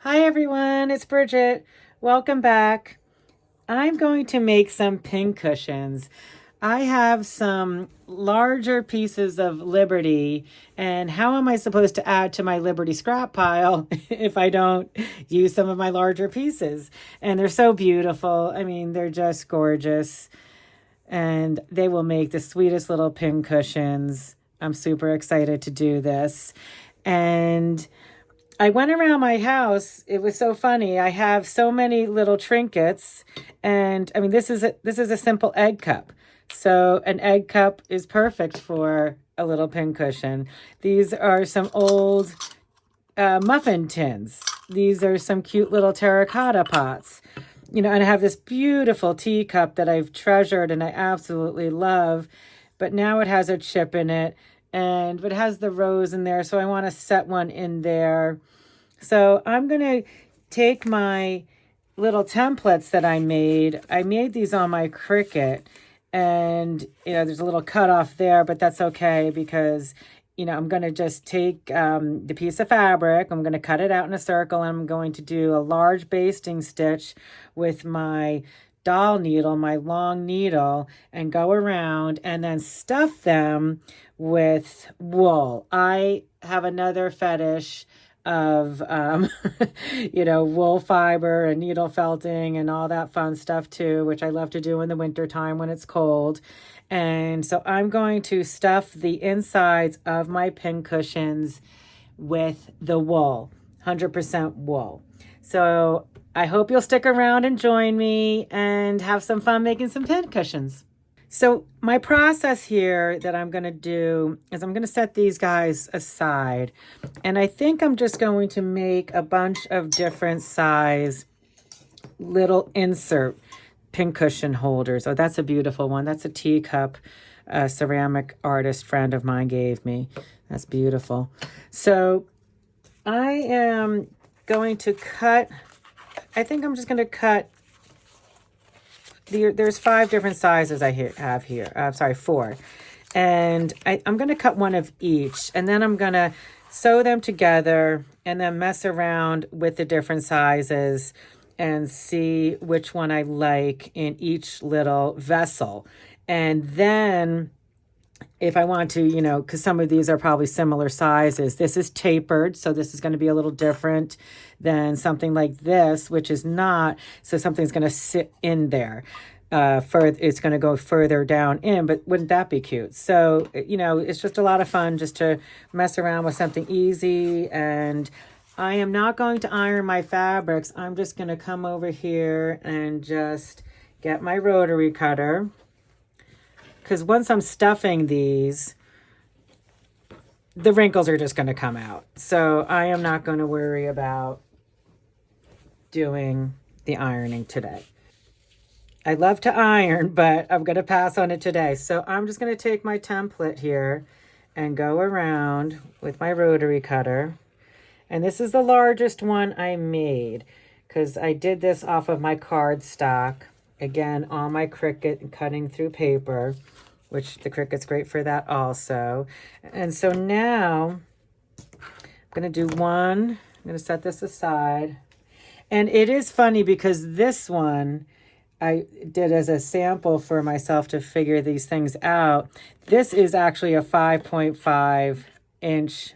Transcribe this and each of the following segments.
Hi everyone, it's Bridget. Welcome back. I'm going to make some pin cushions. I have some larger pieces of Liberty, and how am I supposed to add to my Liberty scrap pile if I don't use some of my larger pieces? And they're so beautiful. I mean, they're just gorgeous, and they will make the sweetest little pin cushions. I'm super excited to do this. And I went around my house. It was so funny. I have so many little trinkets, and I mean, this is a simple egg cup. So an egg cup is perfect for a little pincushion. These are some old muffin tins. These are some cute little terracotta pots. And I have this beautiful teacup that I've treasured and I absolutely love, but now it has a chip in it and it has the rose in there. So I want to set one in there. So I'm going to take my little templates that I made. I made these on my Cricut, and, there's a little cut off there, but that's okay because, I'm going to just take the piece of fabric. I'm going to cut it out in a circle, and I'm going to do a large basting stitch with my doll needle, my long needle, and go around and then stuff them with wool. I have another fetish of wool fiber and needle felting and all that fun stuff too, which I love to do in the winter time when it's cold. And so I'm going to stuff the insides of my pin cushions with the wool, 100% wool. So I hope you'll stick around and join me and have some fun making some pin cushions. So my process here that I'm going to do is I'm going to set these guys aside. And I think I'm just going to make a bunch of different size little insert pincushion holders. Oh, that's a beautiful one. That's a teacup ceramic artist friend of mine gave me. That's beautiful. So I am going to cut, I think I'm just going to cut, there's 5 different sizes I have here. Sorry, 4. And I'm going to cut one of each, and then I'm going to sew them together and then mess around with the different sizes and see which one I like in each little vessel. And then if I want to, because some of these are probably similar sizes. This is tapered, so this is going to be a little different than something like this, which is not. So something's going to sit in there. It's going to go further down in, but wouldn't that be cute? So, it's just a lot of fun just to mess around with something easy. And I am not going to iron my fabrics. I'm just going to come over here and just get my rotary cutter. Because once I'm stuffing these, the wrinkles are just going to come out. So I am not going to worry about doing the ironing today. I love to iron, but I'm going to pass on it today. So I'm just going to take my template here and go around with my rotary cutter. And this is the largest one I made because I did this off of my cardstock. Again, on my Cricut and cutting through paper, which the Cricut's great for that also. And so now I'm going to do one. I'm going to set this aside. And it is funny because this one I did as a sample for myself to figure these things out. This is actually a 5.5 inch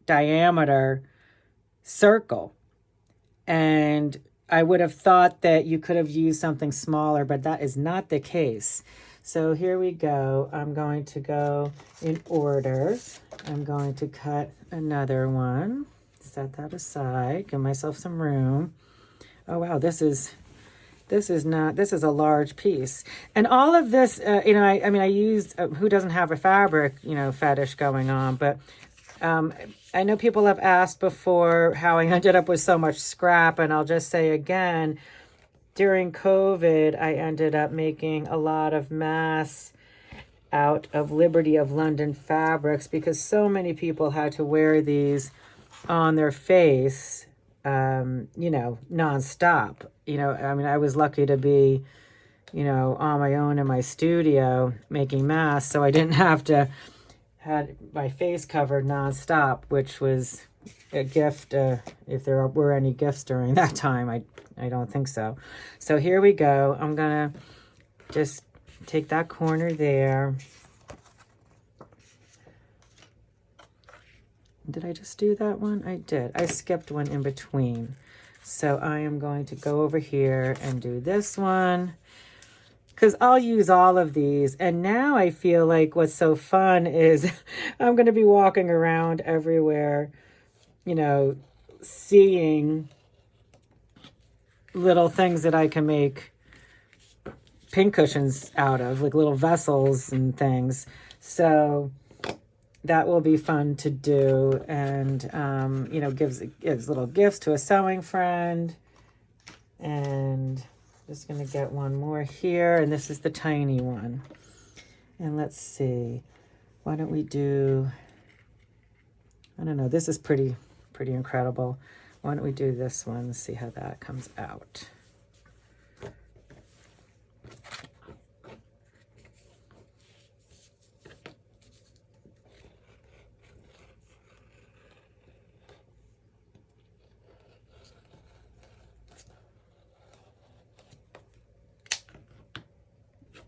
diameter circle. And I would have thought that you could have used something smaller, but that is not the case. So here we go. I'm going to go in order. I'm going to cut another one. Set that aside. Give myself some room. Oh, wow. This is a large piece. And all of this, I used, who doesn't have a fabric, fetish going on, but I know people have asked before how I ended up with so much scrap, and I'll just say again, during COVID, I ended up making a lot of mass out of Liberty of London fabrics because so many people had to wear these on their face, nonstop. I was lucky to be, on my own in my studio making masks, so I didn't have to had my face covered nonstop, which was a gift, if there were any gifts during that time. I don't think so. So here we go. I'm gonna just take that corner there. Did I just do that one? I did. I skipped one in between. So I am going to go over here and do this one, because I'll use all of these. And now I feel like what's so fun is I'm going to be walking around everywhere, you know, seeing little things that I can make pincushions out of, like little vessels and things. So that will be fun to do. And, you know, gives little gifts to a sewing friend. And just going to get one more here. And this is the tiny one. And let's see. Why don't we do, I don't know, this is pretty incredible. Why don't we do this one? Let's see how that comes out.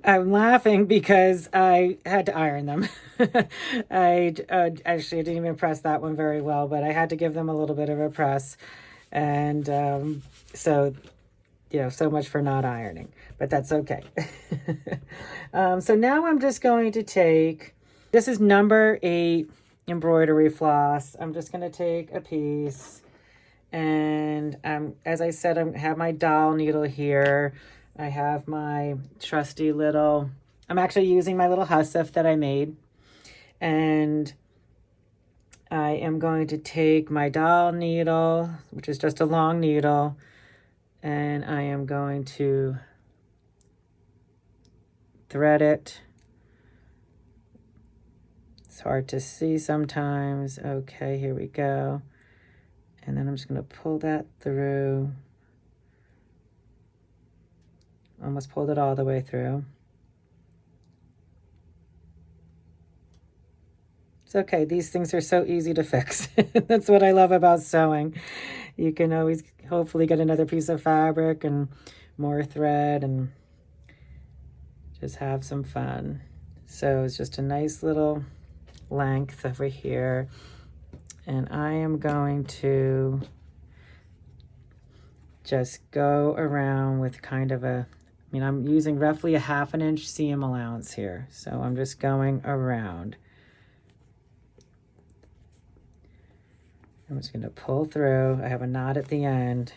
I'm laughing because I had to iron them. I actually didn't even press that one very well, but I had to give them a little bit of a press. And so, you know, so much for not ironing, but that's okay. So now I'm just going to take, this is number 8 embroidery floss. I'm just going to take a piece. And as I said, I have my dowel needle here. I have my trusty little, I'm actually using my little hussif that I made. And I am going to take my dowel needle, which is just a long needle, and I am going to thread it. It's hard to see sometimes. Okay, here we go. And then I'm just going to pull that through. Almost pulled it all the way through. It's okay. These things are so easy to fix. That's what I love about sewing. You can always hopefully get another piece of fabric and more thread and just have some fun. So it's just a nice little length over here. And I am going to just go around with kind of a, I mean, I'm using roughly a 1/2 inch seam allowance here. So I'm just going around. I'm just going to pull through. I have a knot at the end.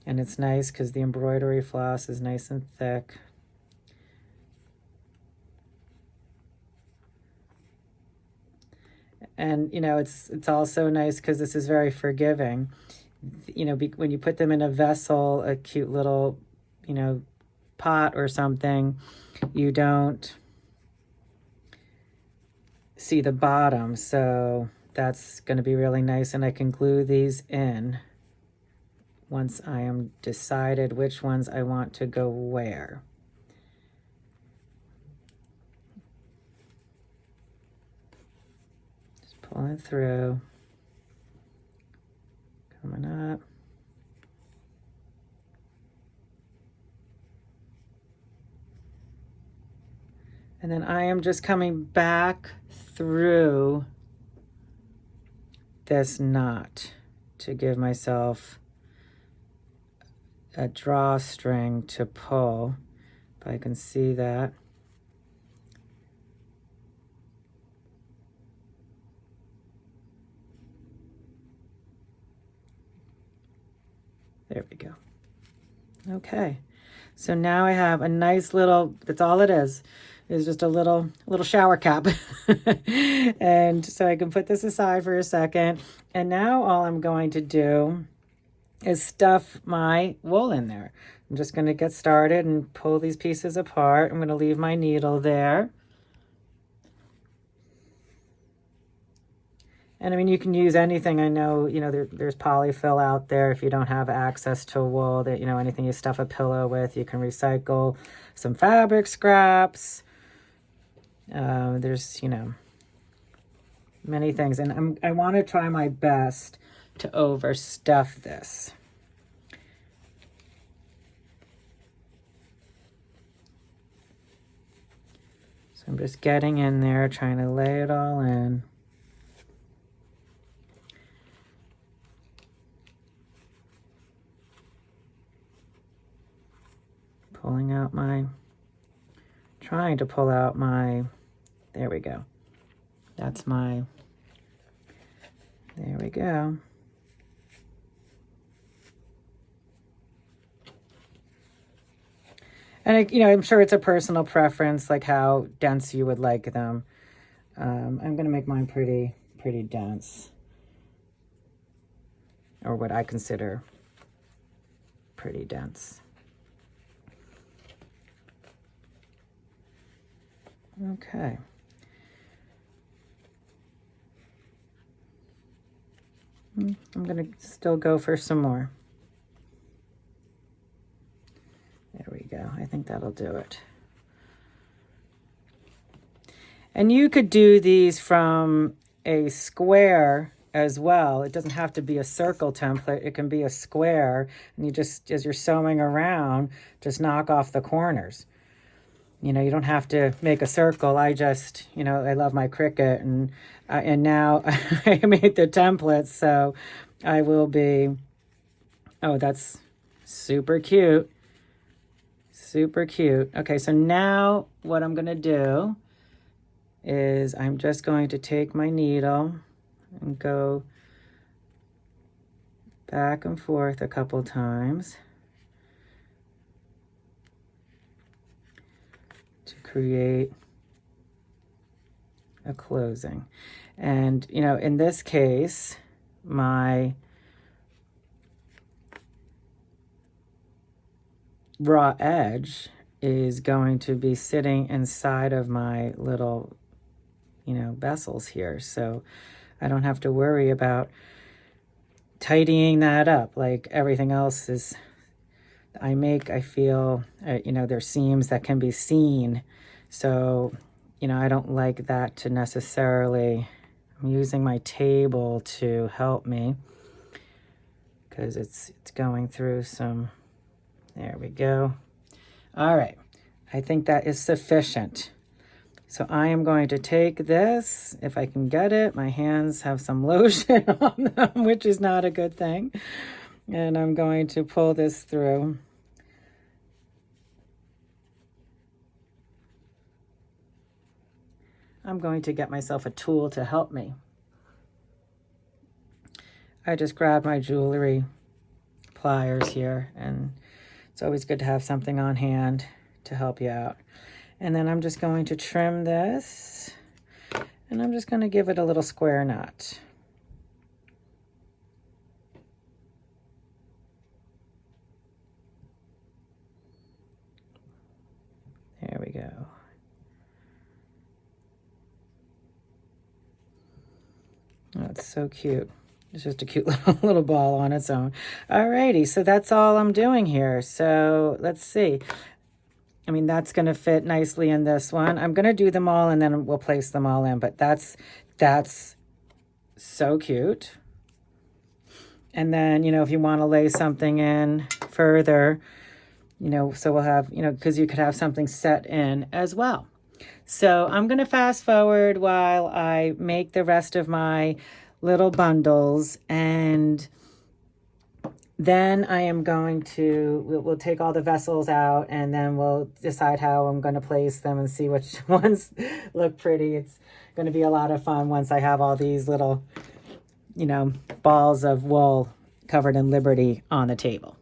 And it's nice because the embroidery floss is nice and thick. And, you know, it's also nice because this is very forgiving. You know, when you put them in a vessel, a cute little, you know, pot or something, you don't see the bottom. So that's going to be really nice. And I can glue these in once I am decided which ones I want to go where. Just pulling through. Coming up. And then I am just coming back through this knot to give myself a drawstring to pull, if I can see that. There we go. Okay, so now I have a nice little, that's all it is just a little shower cap. And so I can put this aside for a second. And now all I'm going to do is stuff my wool in there. I'm just going to get started and pull these pieces apart. I'm going to leave my needle there. And I mean, you can use anything. I know, you know, there's polyfill out there if you don't have access to wool, that, you know, anything you stuff a pillow with, you can recycle some fabric scraps. There's, you know, many things. And I want to try my best to overstuff this. So I'm just getting in there, trying to lay it all in. Pulling out my, trying to pull out my, there we go. That's my, there we go. And I'm sure it's a personal preference, like how dense you would like them. I'm going to make mine pretty dense, or what I consider pretty dense. Okay. I'm going to still go for some more. There we go. I think that'll do it. And you could do these from a square as well. It doesn't have to be a circle template. It can be a square. And you just, as you're sewing around, just knock off the corners. You don't have to make a circle. I just, I love my Cricut, and now I made the templates, so I will be, oh, that's super cute. Super cute. Okay, so now what I'm going to do is I'm just going to take my needle and go back and forth a couple times to create a closing. And, in this case, my raw edge is going to be sitting inside of my little, vessels here. So I don't have to worry about tidying that up like everything else is. I feel, there's seams that can be seen. So, I don't like that to necessarily, I'm using my table to help me because it's going through some, there we go. All right. I think that is sufficient. So I am going to take this, if I can get it. My hands have some lotion on them, which is not a good thing. And I'm going to pull this through. I'm going to get myself a tool to help me. I just grabbed my jewelry pliers here, and it's always good to have something on hand to help you out. And then I'm just going to trim this, and I'm just going to give it a little square knot. There we go. Oh, it's so cute. It's just a cute little ball on its own. Alrighty, so that's all I'm doing here. So let's see. I mean, that's going to fit nicely in this one. I'm going to do them all and then we'll place them all in, but that's so cute. And then, if you want to lay something in further, so we'll have, because you could have something set in as well. So I'm going to fast forward while I make the rest of my little bundles, and then I am going to, we'll take all the vessels out, and then we'll decide how I'm going to place them and see which ones look pretty. It's going to be a lot of fun once I have all these little, balls of wool covered in Liberty on the table.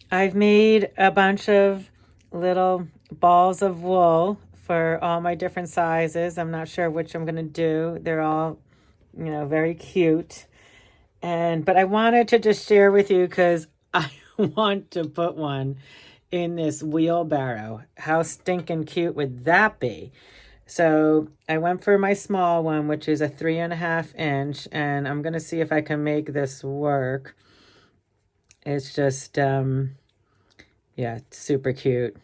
I've made a bunch of little balls of wool for all my different sizes. I'm not sure which I'm going to do. They're all, very cute. But I wanted to just share with you because I want to put one in this wheelbarrow. How stinking cute would that be? So I went for my small one, which is a 3.5 inch, and I'm going to see if I can make this work. It's just, yeah, super cute.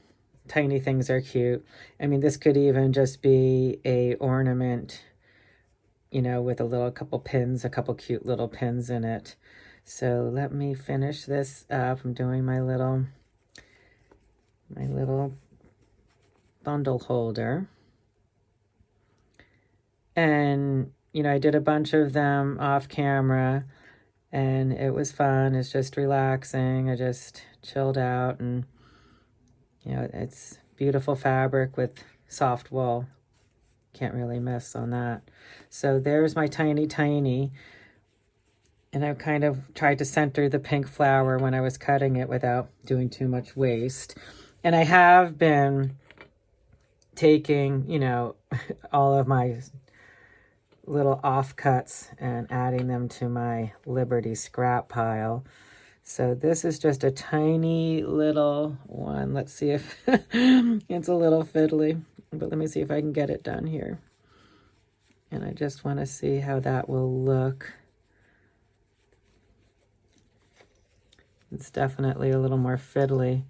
Tiny things are cute. I mean, this could even just be a ornament, with a couple pins, a couple cute little pins in it. So let me finish this up. I'm doing my little bundle holder. And, I did a bunch of them off camera and it was fun. It's just relaxing. I just chilled out and, it's beautiful fabric with soft wool. Can't really miss on that. So there's my tiny. And I kind of tried to center the pink flower when I was cutting it without doing too much waste. And I have been taking, all of my little offcuts and adding them to my Liberty scrap pile. So this is just a tiny little one. Let's see if it's a little fiddly, but let me see if I can get it done here. And I just want to see how that will look. It's definitely a little more fiddly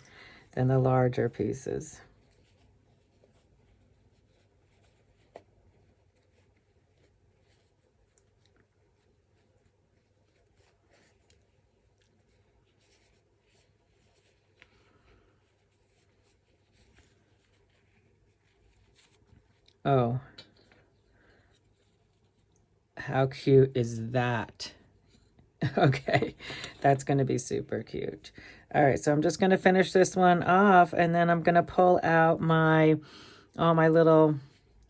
than the larger pieces. Oh, how cute is that? Okay, that's going to be super cute. All right, so I'm just going to finish this one off, and then I'm going to pull out all my little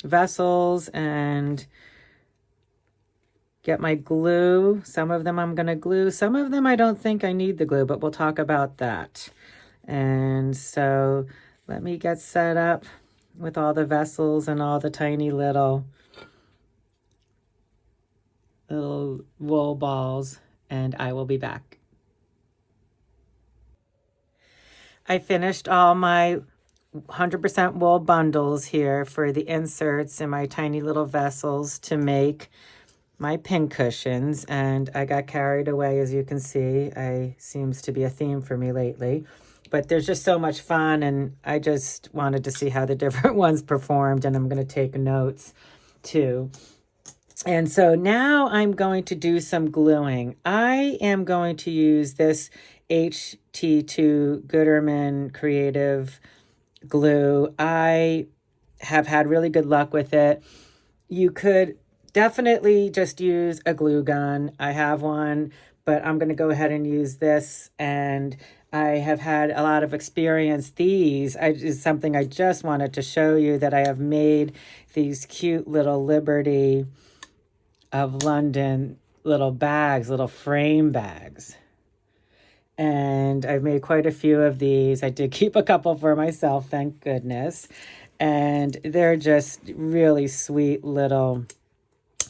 vessels and get my glue. Some of them I'm going to glue. Some of them I don't think I need the glue, but we'll talk about that. And so let me get set up with all the vessels and all the tiny little wool balls, and I will be back. I finished all my 100% wool bundles here for the inserts in my tiny little vessels to make my pin cushions, and I got carried away. As you can see, seems to be a theme for me lately, but there's just so much fun, and I just wanted to see how the different ones performed, and I'm going to take notes too. And so now I'm going to do some gluing. I am going to use this HT2 Gutermann Creative glue. I have had really good luck with it. You could definitely just use a glue gun. I have one, but I'm going to go ahead and use this. And I have had a lot of experience. These is something I just wanted to show you, that I have made these cute little Liberty of London little bags, little frame bags. And I've made quite a few of these. I did keep a couple for myself, thank goodness. And they're just really sweet little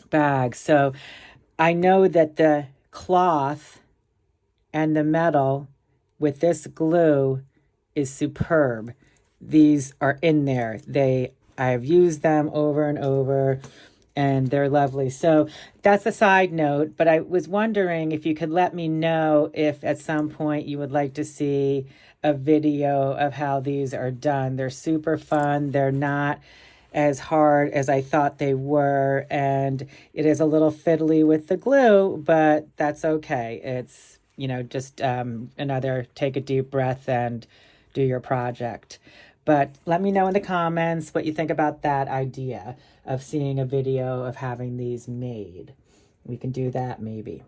bags. So I know that the cloth and the metal with this glue is superb. These are in there. I've used them over and over, and they're lovely. So that's a side note, but I was wondering if you could let me know if at some point you would like to see a video of how these are done. They're super fun. They're not as hard as I thought they were, and it is a little fiddly with the glue, but that's okay. It's, just another take a deep breath and do your project. But let me know in the comments what you think about that idea of seeing a video of having these made. We can do that maybe.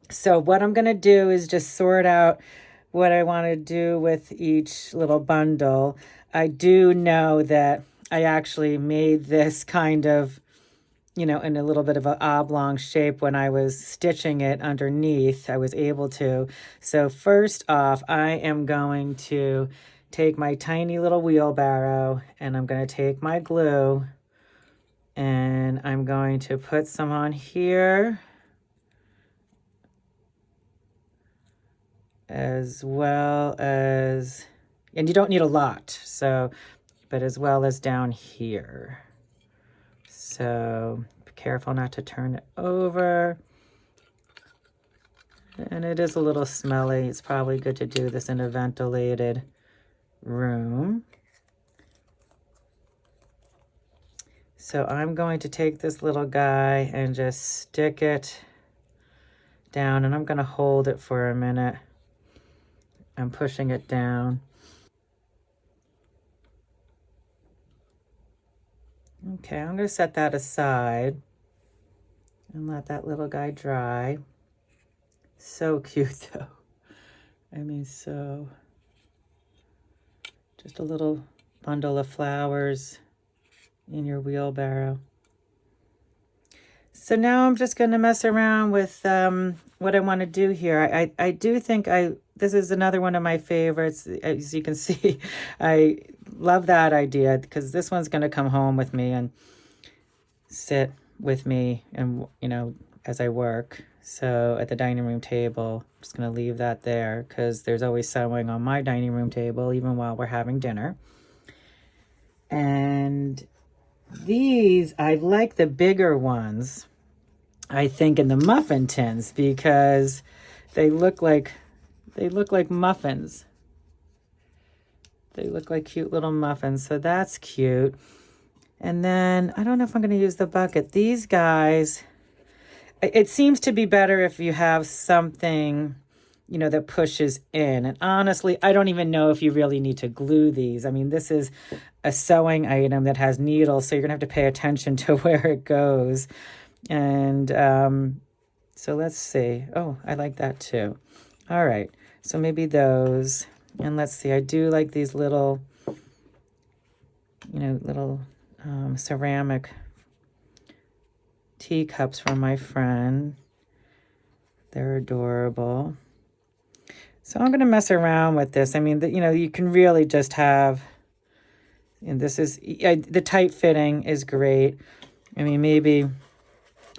So what I'm going to do is just sort out what I want to do with each little bundle. I do know that I actually made this kind of you know, in a little bit of an oblong shape when I was stitching it underneath. I was able to. So first off, I am going to take my tiny little wheelbarrow and I'm going to take my glue and I'm going to put some on here as well as, and you don't need a lot, so, but as well as down here. So be careful not to turn it over. And it is a little smelly. It's probably good to do this in a ventilated room. So I'm going to take this little guy and just stick it down, and I'm going to hold it for a minute. I'm pushing it down. Okay, I'm going to set that aside and let that little guy dry. So cute though. I mean, so just a little bundle of flowers in your wheelbarrow. So now I'm just going to mess around with what I want to do here. I do think this is another one of my favorites. As you can see, I love that idea because this one's going to come home with me and sit with me and, you know, as I work. So at the dining room table, I'm just going to leave that there because there's always sewing on my dining room table, even while we're having dinner. And these, I like the bigger ones, I think, in the muffin tins because they look like muffins. They look like cute little muffins, so that's cute. And then, I don't know if I'm going to use the bucket. These guys, it seems to be better if you have something, you know, that pushes in. And honestly, I don't even know if you really need to glue these. I mean, this is a sewing item that has needles, so you're going to have to pay attention to where it goes. And so let's see. Oh, I like that too. All right, so maybe those. And let's see, I do like these little, you know, little ceramic teacups from my friend. They're adorable. So I'm going to mess around with this. I mean, you know, you can really just have, and this is, the tight fitting is great. I mean, maybe,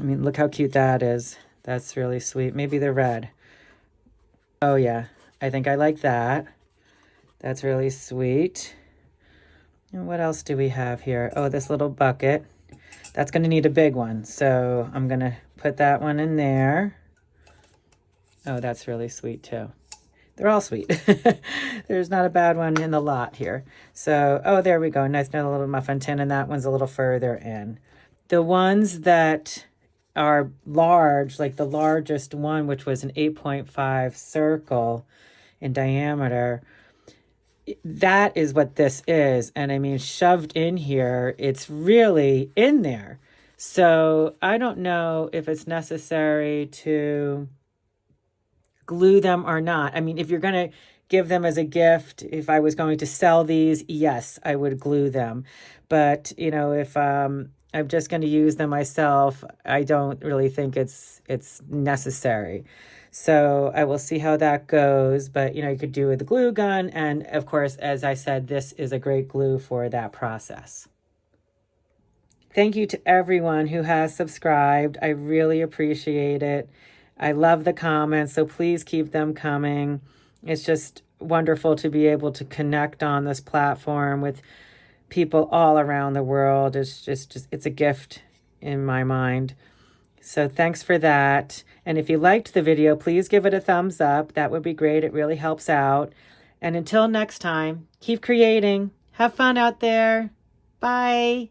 I mean, look how cute that is. That's really sweet. Maybe the red. Oh yeah, I think I like that. That's really sweet. And what else do we have here? Oh, this little bucket. That's going to need a big one. So I'm going to put that one in there. Oh, that's really sweet too. They're all sweet. There's not a bad one in the lot here. So, oh, there we go. Nice little muffin tin, and that one's a little further in. The ones that are large, like the largest one, which was an 8.5 circle in diameter, that is what this is. And I mean, shoved in here, it's really in there. So I don't know if it's necessary to glue them or not. I mean, if you're going to give them as a gift, if I was going to sell these, yes, I would glue them. But, you know, if I'm just going to use them myself, I don't really think it's necessary. So I will see how that goes. But, you know, you could do it with the glue gun. And of course, as I said, this is a great glue for that process. Thank you to everyone who has subscribed. I really appreciate it. I love the comments, so please keep them coming. It's just wonderful to be able to connect on this platform with people all around the world. It's it's a gift in my mind. So thanks for that. And if you liked the video, please give it a thumbs up. That would be great. It really helps out. And until next time, keep creating. Have fun out there. Bye.